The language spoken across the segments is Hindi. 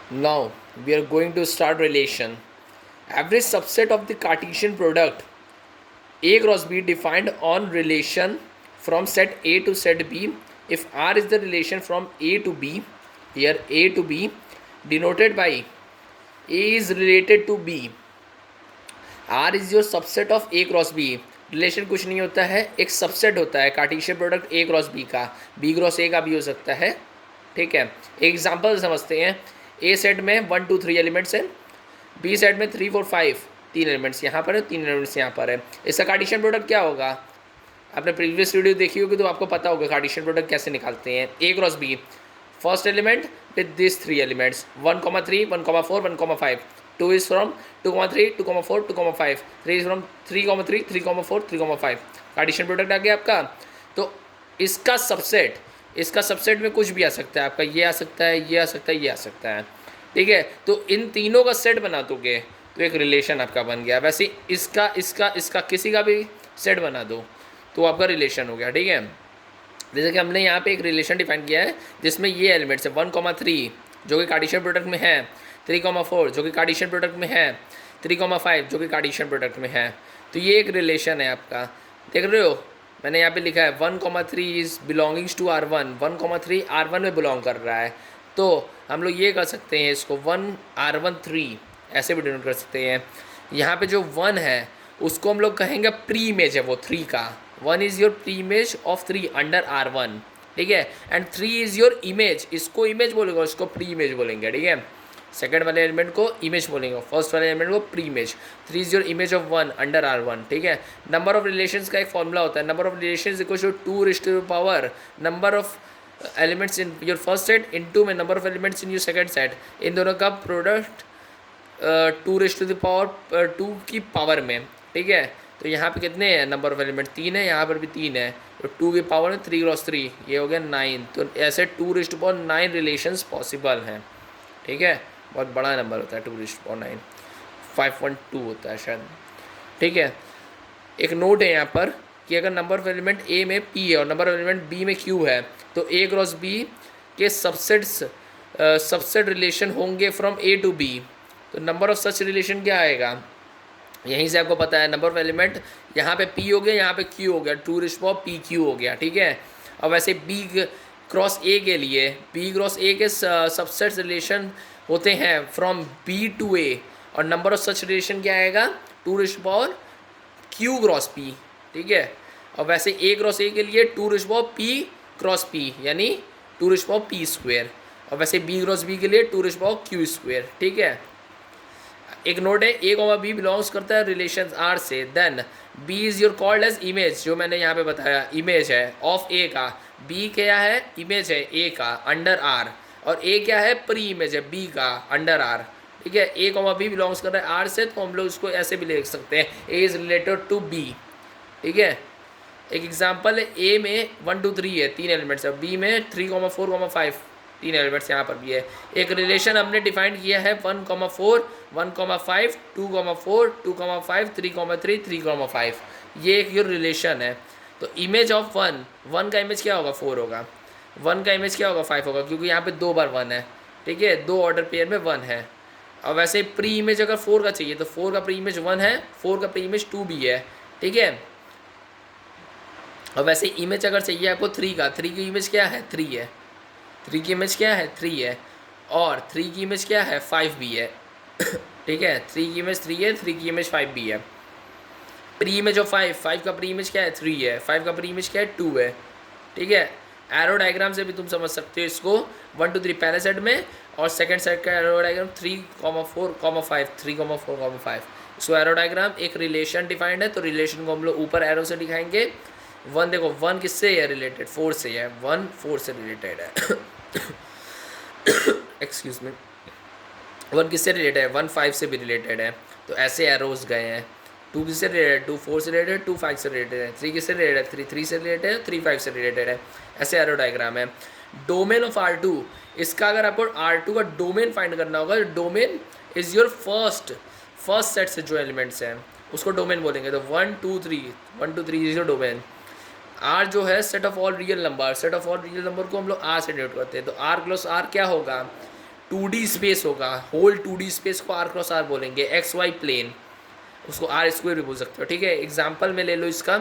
Now we are going to start relation. Every subset of the Cartesian product A cross B defined on relation from set A to set B. If R is the relation from A to B, here A to B denoted by A is related to B. R is your subset of A cross B. Relation कुछ नहीं होता है, एक सबसेट होता है Cartesian product A cross B का. बी क्रॉस ए का भी हो सकता है. ठीक है, एक एग्जांपल समझते हैं. ए सेट में 1 2 3 एलिमेंट्स हैं, बी सेट में 3 4 5 तीन एलिमेंट्स यहाँ पर है, तीन एलिमेंट्स यहाँ पर है. इसका कार्टेशियन प्रोडक्ट क्या होगा? आपने प्रीवियस वीडियो देखी होगी तो आपको पता होगा कार्टेशियन प्रोडक्ट कैसे निकालते हैं. A cross b, first element with this three elements 1,3 1,4 1,5. 2 is from 2,3 2,4 2,5. 3 is from 3,3 3,4 3,5. Cartesian product आ गया आपका. तो इसका सबसेट में कुछ भी आ सकता है आपका. ये आ सकता है, ये आ सकता है, ये आ सकता है. ठीक है, तो इन तीनों का सेट बना दोगे तो एक रिलेशन आपका बन गया. वैसे इसका इसका इसका किसी का भी सेट बना दो तो आपका रिलेशन हो गया. ठीक है, जैसे कि हमने यहाँ पे एक रिलेशन डिफाइन किया है जिसमें ये एलिमेंट्स है 1,3 जो कि कार्टेशियन प्रोडक्ट में है, 3,4 जो कि कार्टेशियन प्रोडक्ट में है, 3,5 जो कि कार्टेशियन प्रोडक्ट में है. तो ये एक रिलेशन है आपका. देख रहे हो, मैंने यहाँ पे लिखा है 1,3 is belongings to R1. 1,3 R1 में बिलोंग कर रहा है. तो हम लोग ये कर सकते हैं, इसको 1 R1 3 ऐसे भी डिनोट कर सकते हैं. यहाँ पे जो 1 है उसको हम लोग कहेंगे प्री इमेज है वो 3 का. 1 is your pre image of 3 under R1. ठीक है, एंड 3 इज़ योर इमेज. इसको इमेज बोलेंगे, इसको प्री इमेज बोलेंगे. ठीक है, सेकंड वाले एलिमेंट को इमेज बोलेंगे, फर्स्ट वाले एलिमेंट को pre image. 3 is your image of 1 under R1. ठीक है, नंबर ऑफ रिलेशंस का एक फॉर्मूला होता है. Number of relations equals to 2 raised to the power number of elements in your first set into में number of elements in your second set. इन दोनों का product 2 raised to the power 2 की पावर में. ठीक है, तो यहाँ पे कितने हैं नंबर ऑफ एलिमेंट? 3 है, यहाँ पर भी 3 है. तो 2 की पावर में 3 क्रॉस 3 ये हो गया 9. तो ऐसे 2 raised to power 9 relations possible हैं. ठीक है, बहुत बड़ा नंबर होता है 2 रेज़्ड टू पावर 9. 512 होता है शायद. ठीक है, एक नोट है यहाँ पर कि अगर नंबर ऑफ एलिमेंट ए में पी है और नंबर ऑफ एलिमेंट बी में क्यू है तो ए क्रॉस बी के सबसेट रिलेशन होंगे फ्रॉम ए टू बी. तो नंबर ऑफ सच रिलेशन क्या आएगा? यहीं से आपको पता है नंबर ऑफ एलिमेंट यहाँ पे p हो गया, यहाँ पे q हो गया, 2 raised to power P Q हो गया. ठीक है, और वैसे b क्रॉस a के लिए b क्रॉस a के सबसेट रिलेशन होते हैं फ्रॉम b टू a और नंबर ऑफ सच रिलेशन क्या आएगा? 2 raised to power q cross p. ठीक है, और वैसे a क्रॉस a के लिए 2 raised to power p cross p यानी 2 raised to power p square. और वैसे b क्रॉस b के लिए 2 raised to power q square. ठीक है, एक नोट है ए कॉमा बी बिलोंग्स करता है रिलेशन आर से. Then B is your called as image, जो मैंने यहाँ पे बताया इमेज है ऑफ ए का. बी क्या है? इमेज है ए का अंडर आर. और ए क्या है? प्री इमेज है बी का अंडर आर. ठीक है, ए कॉमा बी बिलोंग्स कर रहा है आर से, तो हम लोग इसको ऐसे भी लिख सकते हैं A is related to B. ठीक है, एक एग्जाम्पल है ए में 1 2 3 है, 3 एलिमेंट्स है. बी में 3,4,5 तीन एलिमेंट्स यहाँ पर भी है. एक रिलेशन हमने डिफाइन किया है 1,4 1,5 2,4 2,5 3,3 3,5. ये एक योर रिलेशन है. तो इमेज ऑफ 1 का इमेज क्या होगा? 4 होगा. 1 का इमेज क्या होगा? 5 होगा, क्योंकि यहाँ पे 2 बार 1 है. ठीक है, 2 ऑर्डर पेयर में 1 है. और वैसे प्री इमेज अगर 4 का चाहिए तो 4 का प्री इमेज 1 है, 4 का प्री इमेज 2 भी है. ठीक है, और वैसे इमेज अगर चाहिए आपको 3 का, 3 की इमेज क्या है? 3 है. 3 की इमेज क्या है? 3 है. और 3 की इमेज क्या है? 5 भी है. ठीक है, 3 की इमेज 3 है, 3 की इमेज 5 भी है. प्री इमेज ऑफ 5 का प्री इमेज क्या है? 3 है. 5 का प्री इमेज क्या है? 2 है. ठीक है, एरो डायग्राम से भी तुम समझ सकते हो इसको. 1 2 3 पहले सेट में और सेकंड सेट का एरो डायग्राम 3,4,5 3,4,5. सो एरो डायग्राम एक रिलेशन डिफाइंड है, तो रिलेशन को हम लोग ऊपर एरो से दिखाएंगे. 1 देखो, 1 किससे है रिलेटेड? 4 से है. 1 4 से रिलेटेड है. Excuse me. 1 किससे रिलेटेड है? 1 5 से भी रिलेटेड है. तो ऐसे एरोज गए हैं. 2 किससे रिलेटेड? 2 4 से रिलेटेड, 2 5 से रिलेटेड है. 3 किससे रिलेटेड है? 3 3 से रिलेटेड है, 3 5 से रिलेटेड है. ऐसे एरो डायग्राम है. डोमेन ऑफ R2, इसका अगर आपको R2 का डोमेन फाइंड करना होगा, domain is your first set से जो एलिमेंट्स हैं उसको डोमेन बोलेंगे. तो 1 2 3 इज योर डोमेन. R जो है set of all real number, set of all real number को हम लोग R से डिनोट करते हैं. तो R + R क्या होगा? 2D स्पेस होगा, होल 2D स्पेस को आर क्रॉस आर बोलेंगे, एक्स वाई प्लेन, उसको आर स्क्वायर भी बोल सकते हो, ठीक है। एग्जाम्पल में ले लो इसका,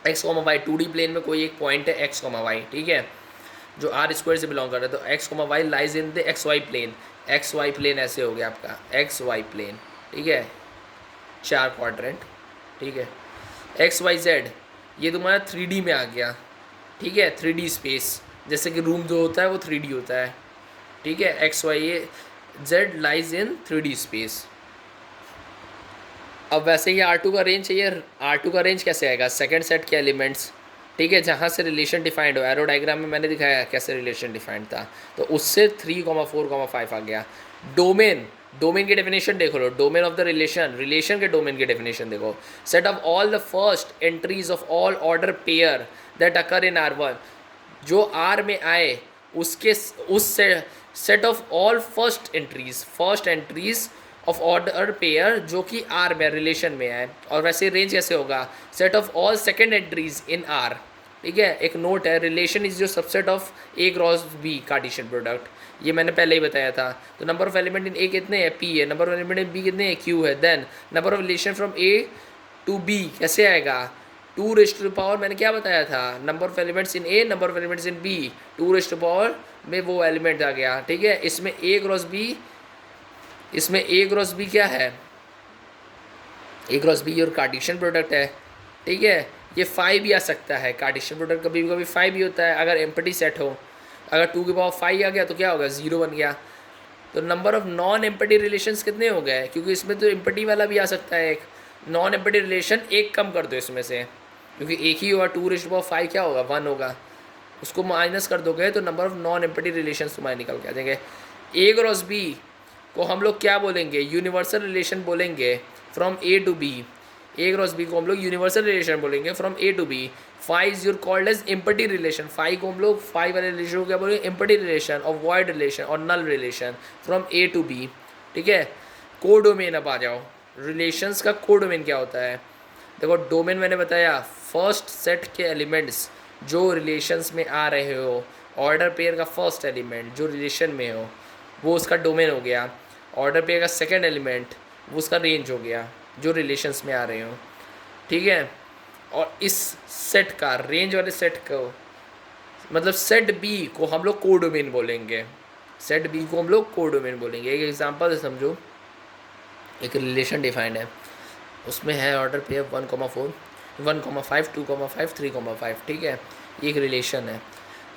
x comma Y, 2D plane में कोई एक पॉइंट है एक्स कोमा वाई, ठीक है, जो आर स्क्वायर से बिलोंग कर रहा है, तो X comma Y lies in the X Y plane, X Y plane ऐसे हो गया आपका एक्स वाई प्लेन, ठीक है, 4 क्वाड्रेंट, ठीक है। एक्स वाई जेड ये तुम्हारा 3D में आ गया, ठीक है, 3D स्पेस, जैसे कि रूम जो होता है वो 3D होता है, ठीक है। एक्स वाई ये Z lies in 3D space. अब वैसे ये R2 का रेंज चाहिए, R2 का रेंज कैसे आएगा, सेकंड सेट के एलिमेंट्स, ठीक है, जहाँ से रिलेशन डिफाइंड हो, एरो डायग्राम में मैंने दिखाया कैसे रिलेशन डिफाइंड था, तो उससे 3,4,5 आ गया। डोमेन, डोमेन की डेफिनेशन देखो लो, domain of the relation, relation के डोमेन की डेफिनेशन देखो, set of all the first entries of all order pair that occur in R1, जो R में आए उसके उस set of all first entries of order pair जो कि आर में रिलेशन में है। और वैसे रेंज कैसे होगा, set of all second entries in R, ठीक है। एक नोट है, रिलेशन इज जो subset of A cross B Cartesian product, ये मैंने पहले ही बताया था। तो number of element in A कितने हैं, पी है, number of element in B कितने हैं, क्यू है। Then number of relation from A to B कैसे आएगा, 2 मैंने क्या बताया था, number of elements in A, number of elements in B, 2 में वो एलिमेंट आ गया, ठीक है। इसमें ए क्रॉस बी, इसमें ए क्रॉस बी क्या है, ए क्रॉस बी और कार्टेशियन प्रोडक्ट है, ठीक है। ये 5 भी आ सकता है, कार्टेशियन प्रोडक्ट कभी कभी 5 भी होता है अगर एम्प्टी सेट हो, अगर 2 की पावर 5 आ गया तो क्या होगा, 0 बन गया। तो number of non empty relations कितने हो गए, क्योंकि इसमें तो एम्प्टी वाला भी आ सकता है, एक नॉन एम्प्टी रिलेशन एक कम कर दो इसमें से, क्योंकि एक ही होगा, 2 क्या होगा, 1 होगा, उसको माइनस कर दोगे तो number of non empty relation तुम्हारे निकल के आ जाएंगे। ए क्रॉस बी को हम लोग क्या बोलेंगे, यूनिवर्सल रिलेशन बोलेंगे from A to B, A cross B को हम लोग यूनिवर्सल रिलेशन बोलेंगे from A to B. 5 is your called as empty relation, 5 को हम लोग 5 वाले रिलेशन को क्या बोलेंगे, एम्प्टी रिलेशन और वॉइड रिलेशन और null relation from A to B, ठीक है। को डोमेन, अब आ जाओ, रिलेशंस का को डोमेन क्या होता है। देखो डोमेन मैंने बताया, फर्स्ट सेट के एलिमेंट्स जो रिलेशंस में आ रहे हो, ऑर्डर पेयर का फर्स्ट एलिमेंट जो रिलेशन में हो वो उसका डोमेन हो गया, ऑर्डर पेयर का सेकंड एलिमेंट वो उसका रेंज हो गया जो रिलेशंस में आ रहे हो, ठीक है। और इस सेट का, रेंज वाले सेट को, मतलब सेट बी को हम लोग को डोमेन बोलेंगे, सेट बी को हम लोग को डोमेन बोलेंगे। एक एग्जांपल समझो, एक रिलेशन डिफाइंड है, उसमें है ऑर्डर पेयर 1,4, 1,5, 2,5, 3,5, ठीक है, ये एक रिलेशन है।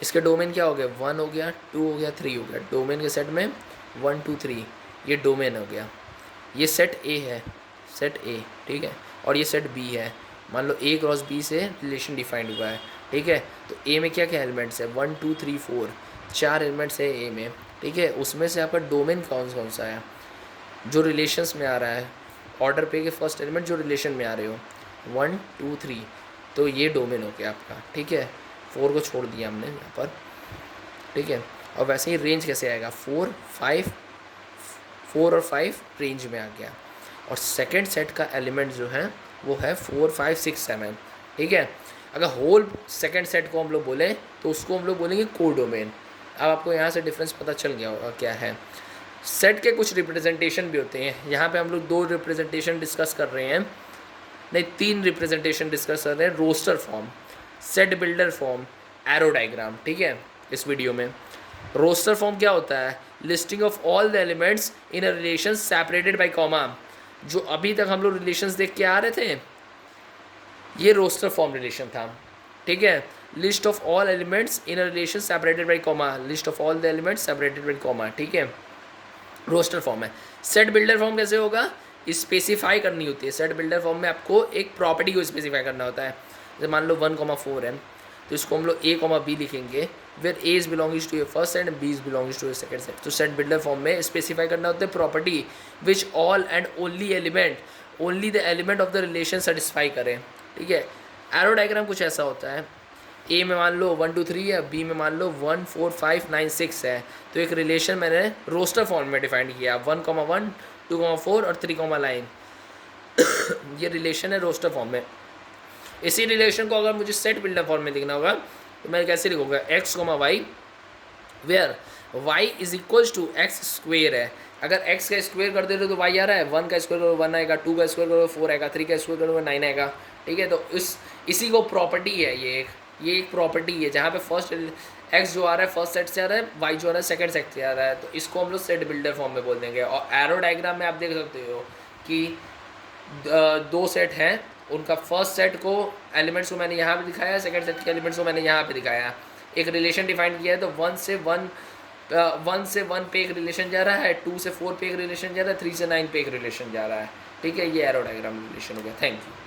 इसके डोमेन क्या हो गया, 1 हो गया, 2 हो गया, 3 हो गया, डोमेन के सेट में 1, 2, 3 ये डोमेन हो गया। ये सेट ए है, सेट ए, ठीक है, और ये सेट बी है। मान लो ए क्रॉस बी से रिलेशन डिफाइंड हुआ है, ठीक है। तो ए में क्या क्या एलिमेंट्स है, 1, 2, 3, 4, 4 एलिमेंट्स है ए में, ठीक है। उसमें से आपका डोमेन कौन कौन सा है, जो रिलेशंस में आ रहा है, ऑर्डर पे के फर्स्ट एलिमेंट जो रिलेशन में आ रहे हो, 1, 2, 3, तो ये डोमेन हो गया आपका, ठीक है। 4 को छोड़ दिया हमने यहाँ पर, ठीक है। और वैसे ही रेंज कैसे आएगा, 4, 5, 4 और 5 रेंज में आ गया। और सेकंड सेट का एलिमेंट जो है वो है 4, 5, 6, 7, ठीक है। अगर होल सेकंड सेट को हम लोग बोलें तो उसको हम लोग बोलेंगे को डोमेन। अब आपको यहाँ से डिफरेंस पता चल गया होगा क्या है। सेट के कुछ रिप्रेजेंटेशन भी होते हैं, यहाँ पे हम लोग 2 रिप्रेजेंटेशन डिस्कस कर रहे हैं, नहीं 3 रिप्रेजेंटेशन डिस्कस कर रहे हैं, roster form, set builder form, arrow diagram, ठीक है। इस वीडियो में रोस्टर फॉर्म क्या होता है, listing of all the elements in a relation separated by comma. जो अभी तक हम लोग रिलेशंस देख के आ रहे थे ये रोस्टर फॉर्म रिलेशन था, ठीक है। List of all elements in a relation separated by comma, list of all the elements separated by comma, ठीक है, रोस्टर फॉर्म है। सेट बिल्डर फॉर्म कैसे होगा, स्पेसिफाई करनी होती है। सेट बिल्डर फॉर्म में आपको एक प्रॉपर्टी को स्पेसिफाई करना होता है। जैसे मान लो 1,4 है तो इसको हम लोग a, b लिखेंगे, where a is belongings to a first set and b is belongings to a second set. तो सेट बिल्डर फॉर्म में स्पेसिफाई करना होता है property which all and only the element of the relation satisfy करें, ठीक है। एरो डायग्राम कुछ ऐसा होता है, ए में मान लो 1, 2, 3 है, बी में मान लो 1, 4, 5, 9, 6 है। तो एक रिलेशन मैंने रोस्टर फॉर्म में डिफाइन किया, 1,1, 2,4 और 3, लाइन ये रिलेशन है रोस्टर फॉर्म में। इसी रिलेशन को अगर मुझे सेट बिल्डर फॉर्म में लिखना होगा तो मैं कैसे लिखूँगा, x, y where y is equals to X square है। अगर x का स्क्वेयर कर दे रहे हो तो y आ रहा है, 1 का स्क्वेयर करो 1 आएगा, 2 का स्क्वेयर करो 4 आएगा, 3 का स्क्वेयर करो 9 आएगा। ठीक है, तो इसी को प्रॉपर्टी है, ये एक प्रॉपर्टी है जहाँ पे फर्स्ट x जो आ रहा है फर्स्ट सेट से आ रहा है, y जो आ रहा है सेकंड सेट से आ रहा है, तो इसको हम लोग सेट बिल्डर फॉर्म में बोल देंगे। और एरो डायग्राम में आप देख सकते हो कि दो सेट हैं, उनका फर्स्ट सेट को एलिमेंट्स को मैंने यहाँ पे दिखाया, सेकंड सेट के एलिमेंट्स को मैंने यहाँ पे दिखाया। एक रिलेशन डिफाइन किया है, तो 1 से 1 पे एक रिलेशन जा रहा है, 2 से 4 पे एक रिलेशन जा रहा है, 3 से 9 पे एक रिलेशन जा रहा है। ठीक है, ये एरो डायग्राम रिलेशन हो गया। Thank you.